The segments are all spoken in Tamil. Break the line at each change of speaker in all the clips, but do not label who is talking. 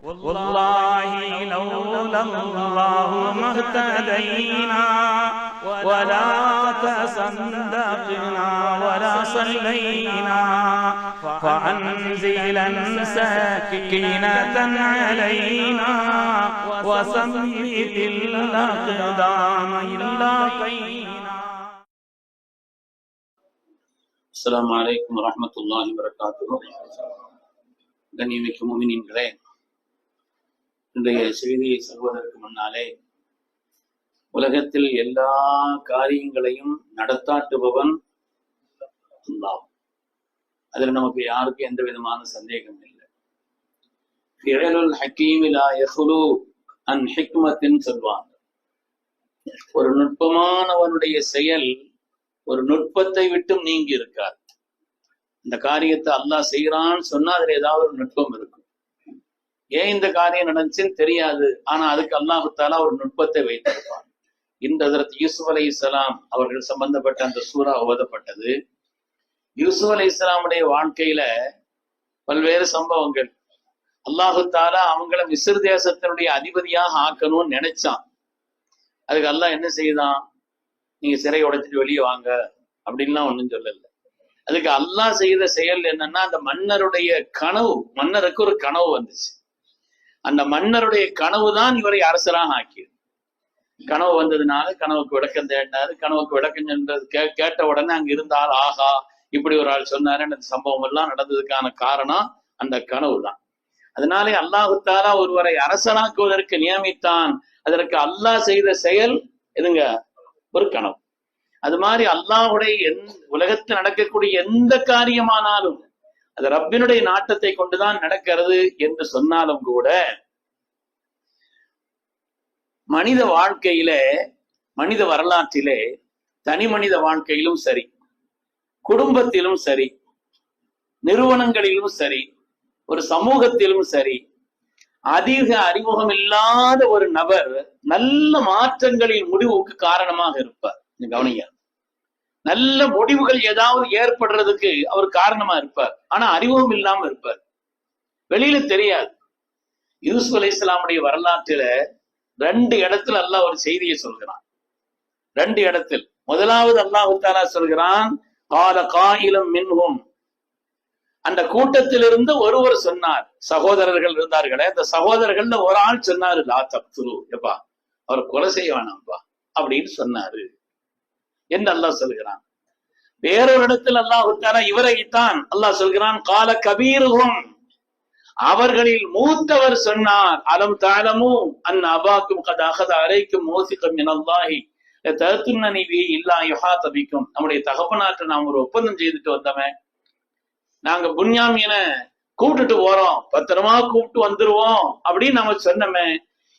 والله لولا الله ما اهتدينا ولا تصدقنا ولا صلينا فأنزلا سكينة علينا وثبت الأقدام إلا قينا.
السلام عليكم ورحمة الله وبركاته. கண்ணியமிக்க முஃமினீன்களே, இன்றைய செய்தியை சொல்வதற்கு முன்னாலே, உலகத்தில் எல்லா காரியங்களையும் நடத்தாட்டுபவன் அல்லாஹ். அதில் நமக்கு யாருக்கும் எந்த விதமான சந்தேகம் இல்லை. ஃபிஅலுல் ஹக்கீமி லா யஹ்லு அன் ஹிக்மத்தின் சொல்வாங்க. ஒரு நுட்பமானவனுடைய செயல் ஒரு நுட்பத்தை விட்டும் நீங்கி இருக்காது. இந்த காரியத்தை அல்லாஹ் செய்யறான்னு சொன்னா அதுல ஏதாவது ஒரு நுட்பம் இருக்கும். ஏன் இந்த காரியம் நடந்துச்சுன்னு தெரியாது, ஆனா அதுக்கு அல்லாஹு தஆலா ஒரு நுட்பத்தை வைத்திருப்பான். இந்த ஹஜ்ரத் யூசுப் அலைஹிஸ்ஸலாம் அவர்கள் சம்பந்தப்பட்ட அந்த சூரா ஓதப்பட்டது. யூசுப் அலைஹிஸ்ஸலாமுடைய வாழ்க்கையில பல்வேறு சம்பவங்கள். அல்லாஹு தஆலா அவங்கள மிஸ்ர் தேசத்தினுடைய அதிபதியாக ஆக்கணும்னு நினைச்சான். அதுக்கு அல்லாஹ் என்ன செய்தான்? நீங்க சிறை உடைச்சிட்டு வெளியே வாங்க அப்படின்லாம் ஒண்ணும் சொல்லல. அதுக்கு அல்லாஹ் செய்த செயல் என்னன்னா, அந்த மன்னருடைய கனவு, மன்னருக்கு ஒரு கனவு வந்துச்சு. அந்த மன்னருடைய கனவு தான் இவரை அரசராக ஆக்கியது. கனவு வந்ததுனால கனவுக்கு விளக்கம் தேடினாரு. கனவுக்கு விளக்கம் சென்றது கேட்ட உடனே அங்க இருந்தால் ஆஹா இப்படி ஒரு ஆள் சொன்னாரு. அந்த சம்பவம் எல்லாம் நடந்ததுக்கான காரணம் அந்த கனவு தான். அதனாலே அல்லாஹு தஆலா ஒருவரை அரசனாக்குவதற்கு நியமித்தான். அதற்கு அல்லாஹ் செய்த செயல் எதுங்க? ஒரு கனவு. அது மாதிரி அல்லாஹ்வுடைய உலகத்தில் நடக்கக்கூடிய எந்த காரியமானாலும் அது ரப்பினுடைய நாட்டத்தை கொண்டுதான் நடக்கிறது என்று சொன்னாலும் கூட, மனித வாழ்க்கையிலே, மனித வரலாற்றிலே, தனி மனித வாழ்க்கையிலும் சரி, குடும்பத்திலும் சரி, நிறுவனங்களிலும் சரி, ஒரு சமூகத்திலும் சரி, அதிக அறிமுகம் இல்லாத ஒரு நபர் நல்ல மாற்றங்களின் முடிவுக்கு காரணமாக இருப்பார். கவனிங்க, நல்ல முடிவுகள் ஏதாவது ஏற்படுறதுக்கு அவர் காரணமா இருப்பார். ஆனா அறிமுகம் இல்லாம இருப்பார், வெளியில தெரியாது. யூசுப் அலைஹிஸ்ஸலாமுடைய வரலாற்றில 2 இடத்துல அல்லாஹ் ஒரு செய்தியை சொல்கிறான். 2 இடத்தில். முதலாவது அல்லாஹ் தஆலா சொல்கிறான், கால காயிலும் மின்ஹும், அந்த கூட்டத்திலிருந்து ஒருவர் சொன்னார். சகோதரர்கள் இருந்தார்களே, அந்த சகோதரர்கள்ல ஒரு ஆள் சொன்னாரு, லா தக்துலு, எப்பா அவர் கொலை செய்ய வேணாம்ப்பா அப்படின்னு சொன்னாரு என்று அல்லாஹ் சொல்கிறான். வேறொரு இடத்தில் அல்லாஹ் தஆலா இவரைத்தான் அல்லாஹ் சொல்கிறான், கால கபீருஹும், அவர்களில் மூத்தவர் சொன்னார், அலம் தஅலமு அன் அபாக்கும் கத் அகத அலைக்கும் மௌசிகம் மினல்லாஹி லததுன்னனி பி இல்லா யுஹாத பிக்கும். நம்முடைய தகப்பனாற்ற நாம் ஒரு ஒப்பந்தம் செய்துட்டு வந்தோமே, நாங்க புன்யாமீனை கூப்பிட்டுட்டு போறோம், பத்திரமா கூப்பிட்டு வந்துருவோம் அப்படின்னு நம்ம சொன்னோமே.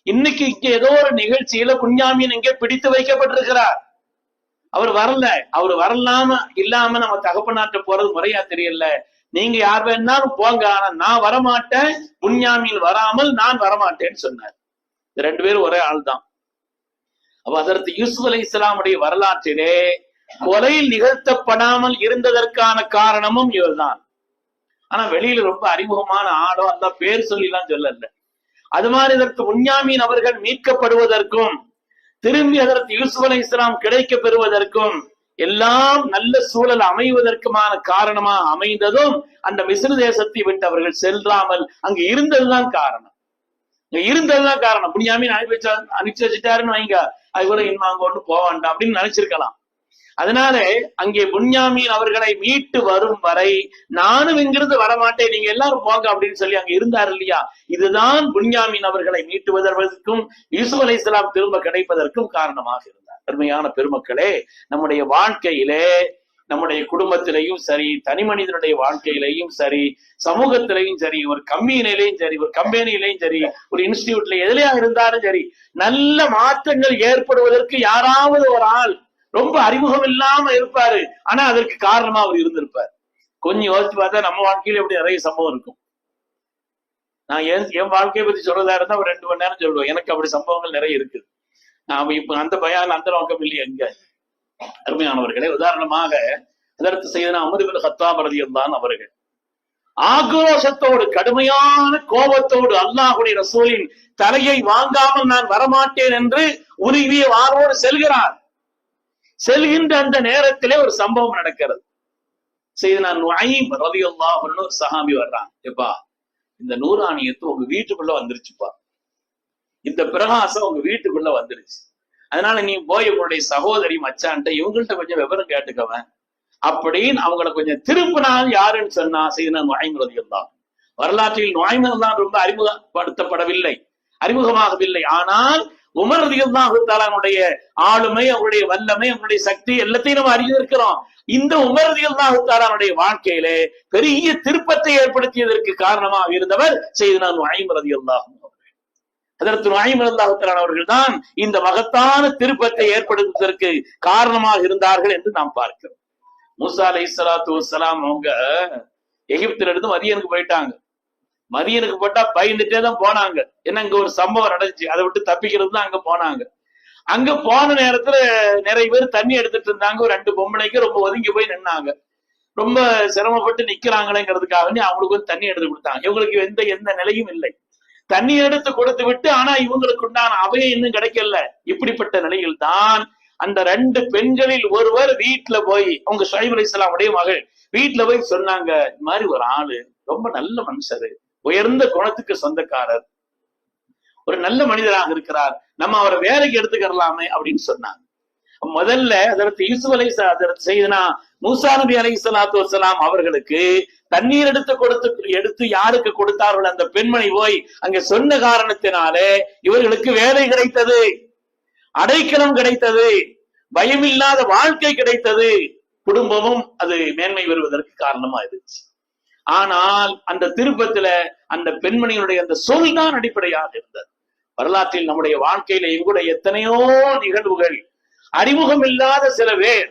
இன்னைக்கு இங்க ஏதோ ஒரு நிகழ்ச்சியில புன்யாமீன் இங்கே பிடித்து வைக்கப்பட்டிருக்கிறார். அவர் வரல. அவர் இல்லாம நம்ம தகப்பனாற்ற போறது முறையா தெரியல. நீங்க யார் வேணாலும் போங்க, ஆனா நான் வரமாட்டேன், புன்யாமீன் வராமல் நான் வரமாட்டேன்னு சொன்னார். இந்த 2 பேரும் ஒரே ஆள் தான். அப்ப அதற்கு யூசுப் அலைஹிஸ்ஸலாமுடைய வரலாற்றிலே கொலையில் நிகழ்த்தப்படாமல் இருந்ததற்கான காரணமும் இவர்தான். ஆனா வெளியில ரொம்ப அறிமுகமான ஆளோ அந்த பேர் சொல்லி எல்லாம் சொல்லல. அது மாதிரி இதற்கு புன்யாமீன் அவர்கள் மீட்கப்படுவதற்கும் திரும்பி அதற்கு யூசுப் அலைஹிஸ்ஸலாம் கிடைக்க பெறுவதற்கும் எல்லாம் நல்ல சூழல் அமைவதற்குமான காரணமா அமைந்ததும் அந்த மிஸ்ர் தேசத்தை விட்டு அவர்கள் செல்லாமல் அங்கு இருந்ததுதான் காரணம். புன்யாமீன் அனுப்பிச்சு வச்சுட்டாருன்னு வைங்க, அது கூட இன்னும் அங்க ஒண்ணு போக வேண்டாம் அப்படின்னு நினைச்சிருக்கலாம். அதனால அங்கே புன்யாமீன் அவர்களை மீட்டு வரும் வரை நானும் இங்கிருந்து வரமாட்டேன், நீங்க எல்லாரும் போங்க அப்படின்னு சொல்லி அங்க இருந்தார் இல்லையா. இதுதான் புன்யாமீன் அவர்களை மீட்டுவதற்கும் யூசுப் அலைஹிஸ்ஸலாம் திரும்ப கிடைப்பதற்கும் காரணமாக இருந்தார். பெருமையான பெருமக்களே, நம்முடைய வாழ்க்கையிலே, நம்முடைய குடும்பத்திலையும் சரி, தனி மனிதனுடைய வாழ்க்கையிலையும் சரி, சமூகத்திலையும் சரி, ஒரு கம்பெனிலையும் சரி, ஒரு கம்பெனிலையும் சரி, ஒரு இன்ஸ்டிடியூட்ல எதுலையா இருந்தாலும் சரி, நல்ல மாற்றங்கள் ஏற்படுவதற்கு யாராவது ஒரு ஆள் ரொம்ப அறிமுகம் இல்லாம இருப்பாரு. ஆனா அதற்கு காரணமா அவர் இருந்திருப்பார். கொஞ்சம் யோசிச்சு பார்த்தா நம்ம வாழ்க்கையில எப்படி நிறைய சம்பவம் இருக்கும். நான் என் வாழ்க்கையை பத்தி சொல்றதா இருந்தா ஒரு 2 மணி நேரம் சொல்லுவேன். எனக்கு அப்படி சம்பவங்கள் நிறைய இருக்குது. நாம இப்ப அந்த பயம் அந்த நோக்கம் இல்லையா எங்க. அருமையானவர்களே, உதாரணமாக அதற்கு செய்தனா உமர் இப்னு கத்தாப் ரலியல்லாஹு அவர்கள் ஆக்ரோஷத்தோடு, கடுமையான கோபத்தோடு அல்லாஹ்வுடைய ரசூலின் தலையை வாங்காமல் நான் வரமாட்டேன் என்று உருவிய வாரோடு செல்கிறார். செல்கின்ற அந்த நேரத்திலே ஒரு சம்பவம் நடக்கிறது. சையதுனா நுஐம் ரலியல்லாஹு அன்ஹு சஹாபி வர்றாங்க. எப்பா, இந்த நூறானியத்து உங்க வீட்டுக்குள்ள வந்துருச்சுப்பா, இந்த பிரகாசம் உங்க வீட்டுக்குள்ள வந்துருச்சு, அதனால நீ போய் உங்களுடைய சகோதரி மச்சான்ட்ட இவங்கள்ட்ட கொஞ்சம் விவரம் கேட்டுக்கவன் அப்படின்னு அவங்களை கொஞ்சம் திருப்பினால் யாருன்னு சொன்னா சையதுனா நுஐம் ரலியல்லாஹு. வரலாற்றில் நுஐம் ரலியல்லாஹு ரொம்ப அறிமுகப்படுத்தப்படவில்லை, அறிமுகமாகவில்லை. ஆனால் உமர் ரலியல்லாஹு தஆலாவுடைய ஆளுமை, அவருடைய வல்லமை, அவருடைய சக்தி எல்லாத்தையும் நம்ம அறிந்திருக்கிறோம். இந்த உமர் ரலியல்லாஹு தஆலாவுடைய வாழ்க்கையிலே பெரிய திருப்பத்தை ஏற்படுத்தியதற்கு காரணமாக இருந்தவர் சையதுனா நுஐம் ரலியல்லாஹு அன்ஹு. ஹஜ்ரத் நுஐம் ரலியல்லாஹு தஆலா அவர்கள் தான் இந்த மகத்தான திருப்பத்தை ஏற்படுத்துவதற்கு காரணமாக இருந்தார்கள் என்று நாம் பார்க்கிறோம். மூசா அலைஹிஸ்ஸலாத்து வஸ்ஸலாம் அவங்க எகிப்தில இருந்து மதியனுக்கு போயிட்டாங்க. மதியனுக்கு போட்டா பயந்துட்டே தான் போனாங்க. ஏன்னா இங்க ஒரு சம்பவம் நடந்துச்சு, அதை விட்டு தப்பிக்கிறது தான் அங்க போனாங்க. அங்க போன நேரத்துல நிறைய பேர் தண்ணி எடுத்துட்டு இருந்தாங்க. ஒரு 2 பொம்பளைக்கு ரொம்ப ஒதுங்கி போய் நின்னாங்க. ரொம்ப சிரமப்பட்டு நிக்கிறாங்களேங்கிறதுக்காக அவங்களுக்கு வந்து தண்ணி எடுத்து கொடுத்தாங்க. இவங்களுக்கு எந்த நிலையும் இல்லை. தண்ணி எடுத்து கொடுத்து விட்டு, ஆனா இவங்களுக்கு உண்டான அவையை இன்னும் கிடைக்கல. இப்படிப்பட்ட நிலையில் தான் அந்த 2 பெண்களில் ஒருவர் வீட்டுல போய், அவங்க ஷுஐப் அலைஹிஸ்ஸலாமுடைய மகள் வீட்டுல போய் சொன்னாங்க, இந்த மாதிரி ஒரு ஆளு ரொம்ப நல்ல மனுஷரு, உயர்ந்த குணத்துக்கு சொந்தக்காரர், ஒரு நல்ல மனிதராக இருக்கிறார், நம்ம அவரை வேலைக்கு எடுத்துக்கலாமே அப்படின்னு சொன்னாங்க. முதல்ல அதற்கு யூசுப் அதற்கு செய்தனா மூசா நபி அலைஹிஸ்ஸலாத்து வஸ்ஸலாம் அவர்களுக்கு தண்ணீர் எடுத்து யாருக்கு கொடுத்தார்கள் அந்த பெண்மணி போய் அங்க சொன்ன காரணத்தினாலே இவர்களுக்கு வேலை கிடைத்தது, அடைக்கலம் கிடைத்தது, பயமில்லாத வாழ்க்கை கிடைத்தது, குடும்பமும் அது மேன்மை பெறுவதற்கு காரணமா இருந்துச்சு. ஆனால் அந்த திருப்பத்துல அந்த பெண்மணியினுடைய அந்த சொல் தான் அடிப்படையாக இருந்தது. வரலாற்றில் நம்முடைய வாழ்க்கையில எங்கூட எத்தனையோ நிகழ்வுகள், அறிமுகம் இல்லாத சில பேர்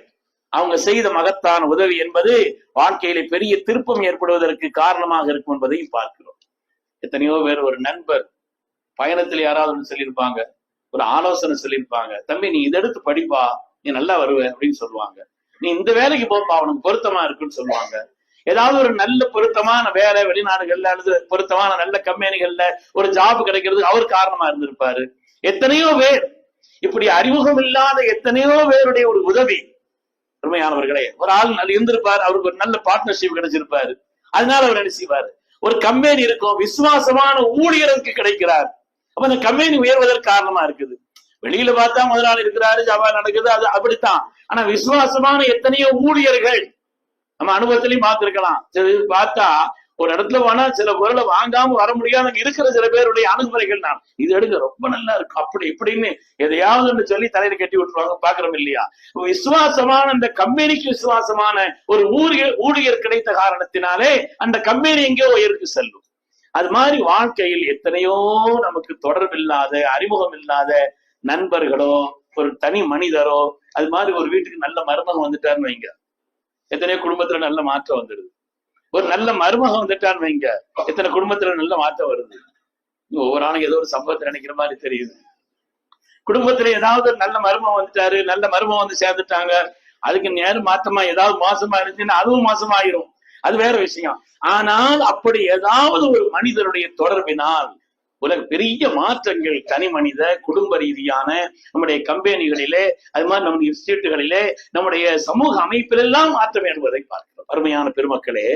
அவங்க செய்த மகத்தான உதவி என்பது வாழ்க்கையில பெரிய திருப்பம் ஏற்படுவதற்கு காரணமாக இருக்கும் என்பதையும் பார்க்கிறோம். எத்தனையோ பேர், ஒரு நண்பர் பயணத்தில் யாராவது சொல்லியிருப்பாங்க, ஒரு ஆலோசனை சொல்லியிருப்பாங்க, தம்பி நீ இதை எடுத்து படிப்பா, நீ நல்லா வருவ அப்படின்னு சொல்லுவாங்க. நீ இந்த வேலைக்கு போப்பா, அவனுக்கு பொருத்தமா இருக்குன்னு சொல்லுவாங்க. ஏதாவது ஒரு நல்ல பொருத்தமான வேலை வெளிநாடுகள்ல அல்லது பொருத்தமான நல்ல கம்பெனிகள்ல ஒரு ஜாப் கிடைக்கிறது அவர் காரணமா இருந்திருப்பாரு. எத்தனையோ பேர் இப்படி அறிமுகம் இல்லாத எத்தனையோ பேருடைய ஒரு உதவி, உண்மையானவர்களே, ஒரு ஆள் இருந்திருப்பாரு, அவருக்கு ஒரு நல்ல பார்ட்னர்ஷிப் கிடைச்சிருப்பாரு, அதனால அவர் என்ன செய்வாரு, ஒரு கம்பெனி இருக்கும், விசுவாசமான ஊழியருக்கு கிடைக்கிறார், அப்ப அந்த கம்பெனி உயர்வதற்கு காரணமா இருக்குது. வெளியில பார்த்தா முதலாளி இருக்கிறாரு, ஜாபா நடக்குது, அது அப்படித்தான். ஆனா விசுவாசமான எத்தனையோ ஊழியர்கள் நம்ம அனுபவத்திலையும் பார்த்திருக்கலாம். பார்த்தா ஒரு இடத்துல போனா சில பொருளை வாங்காம வர முடியாத இருக்கிற சில பேருடைய அணுகுமுறைகள் தான், இது எடுங்க ரொம்ப நல்லா இருக்கு அப்படி இப்படின்னு எதையாவது சொல்லி தலையில கட்டி விட்டுருவாங்க, பாக்குறோம் இல்லையா? விசுவாசமான அந்த கம்பெனிக்கு விசுவாசமான ஒரு ஊழியர் கிடைத்த காரணத்தினாலே அந்த கம்பெனி எங்கேயோ உயருக்கு செல்லும். அது மாதிரி வாழ்க்கையில் எத்தனையோ நமக்கு தொடர்பில்லாத, அறிமுகம் இல்லாத நண்பர்களோ, ஒரு தனி மனிதரோ, அது மாதிரி ஒரு வீட்டுக்கு நல்ல மருமகம் வந்துட்டாருன்னு வைங்க, எத்தனையோ குடும்பத்துல நல்ல மாற்றம் வந்துடுது. ஒரு நல்ல மருமகம் வந்துட்டான்னு வைங்க, எத்தனை குடும்பத்துல நல்ல மாற்றம் வருது. ஒவ்வொரு ஆளும் ஏதோ ஒரு சம்பவத்தை நினைக்கிற மாதிரி தெரியுது. குடும்பத்துல ஏதாவது நல்ல மருமகம் வந்துட்டாரு, நல்ல மருமகம் வந்து சேர்ந்துட்டாங்க, அதுக்கு நேரம் மாற்றமா ஏதாவது மோசமா இருந்துச்சுன்னா அதுவும் மோசமாயிரும், அது வேற விஷயம். ஆனால் அப்படி ஏதாவது ஒரு மனிதருடைய தொடர்பினால் உலக பெரிய மாற்றங்கள் தனி மனித குடும்ப ரீதியான நம்முடைய கம்பெனிகளிலே, அது மாதிரி நம்முடைய இன்ஸ்டிடியூட்டுகளிலே, நம்முடைய சமூக அமைப்பிலெல்லாம் மாற்றம் என்பதை பார்க்கிறோம். அருமையான பெருமக்களே,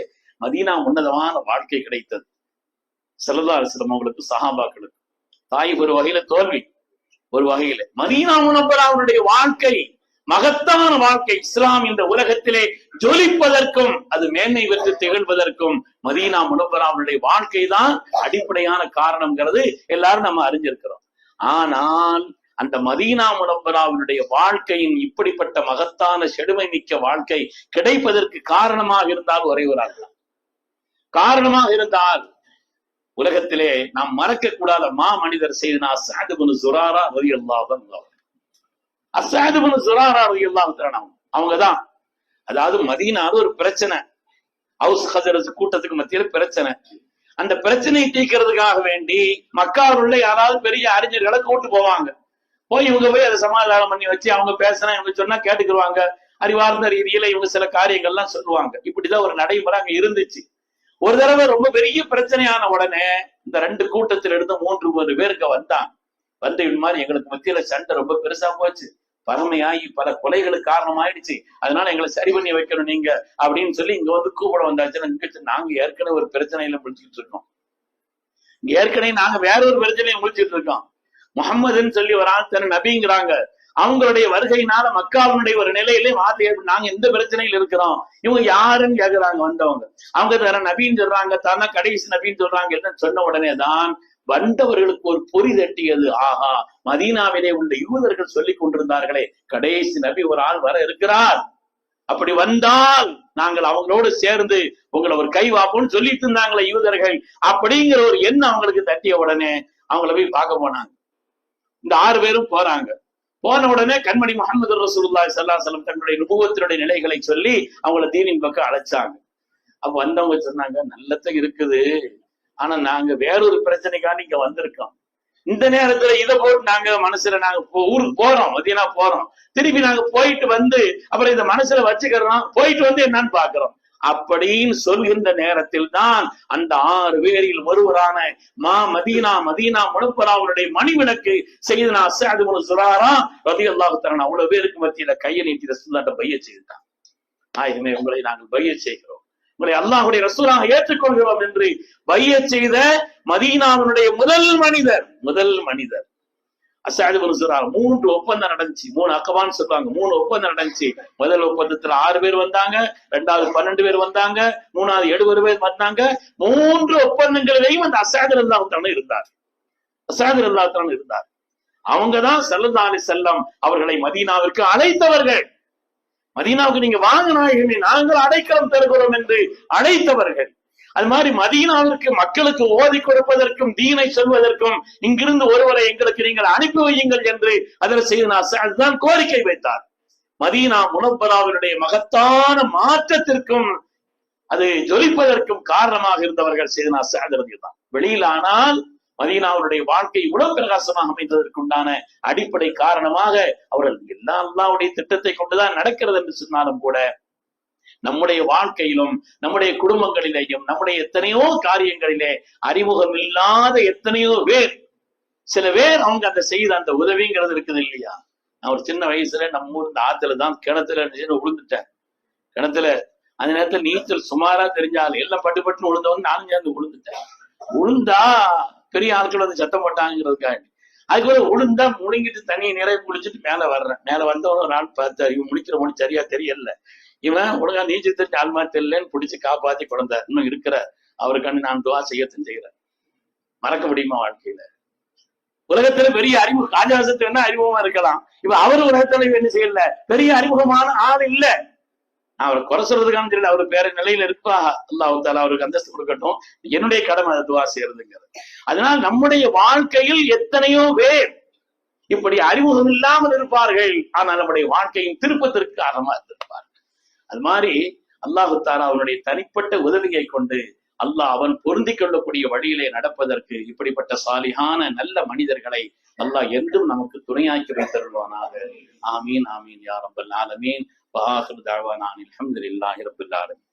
மதீனா உன்னதமான வாழ்க்கை கிடைத்தது. ஸல்லல்லாஹு அலைஹி வஸல்லம் அவங்களுக்கு, சஹாபாக்களுக்கு. தாயிப் ஒரு வகையில தோல்வி, ஒரு வகையில மதீனா முனவ்வராவுடைய வாழ்க்கை மகத்தான வாழ்க்கை. இஸ்லாம் இந்த உலகத்திலே ஜொலிப்பதற்கும் அது மேன்மை பெற்று திகழ்வதற்கும் மதீனா முனவ்வராவுடைய வாழ்க்கை தான் அடிப்படையான காரணம்ங்கிறது எல்லாரும் நம்ம அறிஞ்சிருக்கிறோம். ஆனால் அந்த மதீனா முனவ்வராவுடைய வாழ்க்கையின் இப்படிப்பட்ட மகத்தான செழுமை மிக்க வாழ்க்கை கிடைப்பதற்கு காரணமாக இருந்தால் ஒரே ஒரு ஆள் தான். காரணமாக இருந்தால் உலகத்திலே நாம் மறக்க கூடாத மா மனிதர் செய்தனா அஸ்அத் இப்னு ஸுராரா ரலியல்லாஹு அன்ஹு. அஸ்அத் இப்னு ஸுராரா ரலியல்லாஹு அன்ஹு அவங்கதான், அதாவது மதீனால ஒரு பிரச்சனை, ஹவுஸ் ஹஜரத் கூட்டத்துக்கு மத்தியில பிரச்சனை. அந்த பிரச்சனையை தீர்க்கிறதுக்காக வேண்டி மக்காவில் உள்ள யாராவது பெரிய அறிஞர்களை கூட்டு போவாங்க. போய் இவங்க போய் அதை சமாதானம் பண்ணி வச்சு அவங்க பேசினா இவங்க சொன்னா கேட்டுக்குருவாங்க. அறிவார்ந்த ரீதியில இவங்க சில காரியங்கள்லாம் சொல்லுவாங்க. இப்படிதான் ஒரு நடைமுறை அங்க இருந்துச்சு. ஒரு தடவை ரொம்ப பெரிய பிரச்சனையான உடனே இந்த 2 கூட்டத்தில் இருந்து 3 பேருக்கு வந்தான். வந்து இது மாதிரி எங்களுக்கு மத்தியில சண்டை ரொம்ப பெருசா போச்சு, பரமையாகி பல கொலைகளுக்கு காரணமாயிடுச்சு, அதனால எங்களை சரி பண்ணி வைக்கணும் நீங்க அப்படின்னு சொல்லி இங்க வந்து கூப்பிட வந்தாச்சுன்னு, நாங்க ஏற்கனவே ஒரு பிரச்சனையில முடிச்சுட்டு இருக்கோம், ஏற்கனவே நாங்க வேற ஒரு பிரச்சனையை முடிச்சுட்டு இருக்கோம். முகம்மதுன்னு சொல்லி ஒரு ஆள் தன்னை நபிங்கிறாங்க, அவங்களுடைய வருகையினால மக்காவினுடைய ஒரு நிலையிலே மாற்றி நாங்க எந்த பிரச்சனையில் இருக்கிறோம், இவங்க யாருன்னு கேக்குறாங்க வந்தவங்க. அவங்க வேற நபின்னு சொல்றாங்க, தானே கடைசி நபின்னு சொல்றாங்க. என்ன சொன்ன உடனே தான் வந்தவர்களுக்கு ஒரு பொறி தட்டியது. ஆஹா, மதீனாவிலே உள்ள யூதர்கள் சொல்லிக் கொண்டிருந்தார்களே கடைசி நபி ஒரு ஆள் வர இருக்கிறார், அப்படி வந்தால் நாங்கள் அவங்களோடு சேர்ந்து உங்களை ஒரு கை வாப்போம்னு சொல்லிட்டு இருந்தாங்களே யூதர்கள், அப்படிங்கிற ஒரு எண்ணம் அவங்களுக்கு தட்டிய உடனே அவங்கள போய் பார்க்க போனாங்க. இந்த 6 பேரும் போறாங்க. போன உடனே கண்மணி முஹம்மது ரசூலுல்லாஹி ஸல்லல்லாஹு அலைஹி வஸல்லம் தன்னுடைய நுபுவத்தினுடைய நிலைகளை சொல்லி அவங்கள தீனின் பக்கம் அழைச்சாங்க. அப்ப வந்தவங்க சொன்னாங்க, நல்லதான் இருக்குது, ஆனா நாங்க வேறொரு பிரச்சனைக்காண்டி இங்க வந்திருக்கோம். இந்த நேரத்துல இதை போட்டு நாங்க மனசுல நாங்க ஊருக்கு போறோம், மதீனா போறோம், திருப்பி நாங்க போயிட்டு வந்து அப்புறம் இந்த மனசுல வச்சுக்கிறோம், போயிட்டு வந்து என்னன்னு பாக்குறோம் அப்படின்னு சொல்கின்ற நேரத்தில் தான் அந்த 6 பேரில் ஒருவரான மதீனா முனவ்வராவுடைய மணிவிளக்கு செய்தனா ஸஅத் இப்னு ஸுராரா ரலியல்லாஹு தஆலா அவ்வளவு பேருக்கு மத்தியில கையை நீட்டி ரசூலுல்லாஹ்ட்ட பையத் செய்தார். நாயகமே, உங்களை நாங்கள் பையத் செய்கிறோம், உங்களை அல்லாஹ்வுடைய ரசூலாக ஏற்றுக்கொள்கிறோம் என்று பையத் செய்த மதீனாவினுடைய முதல் மனிதர் ஸஅத் இப்னு ஸுராரா. 3 ஒப்பந்தம் நடந்துச்சு, 3 அக்கவான்னு சொல்லுவாங்க, 3 ஒப்பந்தம் நடந்துச்சு. முதல் ஒப்பந்தத்துல 6 பேர் வந்தாங்க, 2வது 12 பேர் வந்தாங்க, 3வது 70 பேர் வந்தாங்க. 3 ஒப்பந்தங்களிலையும் அந்த ஸஅத் ரலியல்லாஹு தஆலா இருந்தார். அவங்கதான் ஸல்லல்லாஹு அலைஹி வஸல்லம் அவர்களை மதீனாவிற்கு அழைத்தவர்கள். மதீனாவுக்கு நீங்க வாங்க நாயகமே, நாங்கள் அடைக்கலம் தருகிறோம் என்று அழைத்தவர்கள். அது மாதிரி மதீனாவிற்கு மக்களுக்கு ஓதி கொடுப்பதற்கும் தீனை சொல்வதற்கும் இங்கிருந்து ஒருவரை எங்களுக்கு நீங்கள் அனுப்பி வையுங்கள் என்று அதில் செய்தனா ஸஅத் தான் கோரிக்கை வைத்தார். மதீனா முனவ்வராவினுடைய மகத்தான மாற்றத்திற்கும் அது ஜொலிப்பதற்கும் காரணமாக இருந்தவர்கள் செய்தனா ஸஅத் ரலியல்லாஹு. வெளியிலானால் மதீனாவுடைய வாழ்க்கை இவ்வளவு பிரகாசமாக அமைந்ததற்குண்டான அடிப்படை காரணமாக அவர்கள் அல்லாஹ்வுடைய திட்டத்தை கொண்டுதான் நடக்கிறது என்று சொன்னாலும் கூட, நம்முடைய வாழ்க்கையிலும் நம்முடைய குடும்பங்களிலேயும் நம்முடைய எத்தனையோ காரியங்களிலே அறிமுகம் இல்லாத எத்தனையோ பேர், சில பேர் அவங்க அந்த செய்த அந்த உதவிங்கிறது இருக்குது இல்லையா. நான் ஒரு சின்ன வயசுல நம்ம ஊர் இந்த ஆத்துல தான் கிணத்துல விழுந்துட்டேன். கிணத்துல அந்த நேரத்துல நீச்சல் சுமாரா தெரிஞ்சாலும் எல்லாம் பட்டுன்னு விழுந்தவங்க நானும் சேர்ந்து விழுந்துட்டேன். விழுந்தா பெரிய ஆட்கள் வந்து சத்தம் போட்டாங்கிறதுக்காக அதுக்கு விழுந்தா முழுங்கிட்டு தண்ணியை நிறைய குளிச்சுட்டு மேல வர்றேன். மேல வந்தவங்க ஒரு ஆள் பார்த்தாரு, இவன் முடிக்கிற மொழி சரியா தெரியல, இவன் ஒழுங்கா நீச்சல் தெரிஞ்ச ஆள் மாதிரி தெரியலன்னு பிடிச்சு காப்பாத்தி கொண்டார். இன்னும் இருக்கிற அவருக்காண்டி நான் துவா செய்யத்தான் செய்கிறேன். மறக்க முடியுமா வாழ்க்கையில? உலகத்துல பெரிய அறிமுகம் ராஜாசத்து என்ன அறிமுகமா இருக்கலாம், இப்ப அவரு உலகத்துல என்ன செய்யல, பெரிய அறிமுகமான ஆள் இல்ல. நான் அவரை குறை சொல்றதுக்கான தெரியல, அவரு வேற நிலையில இருப்பா, அல்லாஹ் தஆலா அவருக்கு அந்தஸ்து கொடுக்கட்டும். என்னுடைய கடமை அதை துவா செய்யறதுங்கிறது. அதனால் நம்முடைய வாழ்க்கையில் எத்தனையோ பேர் இப்படி அறிமுகம் இல்லாமல் இருப்பார்கள், ஆனால் நம்முடைய வாழ்க்கையின் திருப்பத்திற்கு காரணமா இருந்திருப்பார்கள். அது மாதிரி அல்லாஹ் தஆலா அவனுடைய தனிப்பட்ட உதவியை கொண்டு அல்லாஹ் அவன் பொருந்திக் கொள்ளக்கூடிய வழியிலே நடப்பதற்கு இப்படிப்பட்ட சாலிஹான நல்ல மனிதர்களை அல்லாஹ் என்றும் நமக்கு துணையாக்கி வைத்தருள்வானாக. ஆமீன் ஆமீன் யா ரப்பல் ஆலமீன். வஆகிரு தஅவானா அல்ஹம்துலில்லாஹி ரப்பில் ஆலமீன்.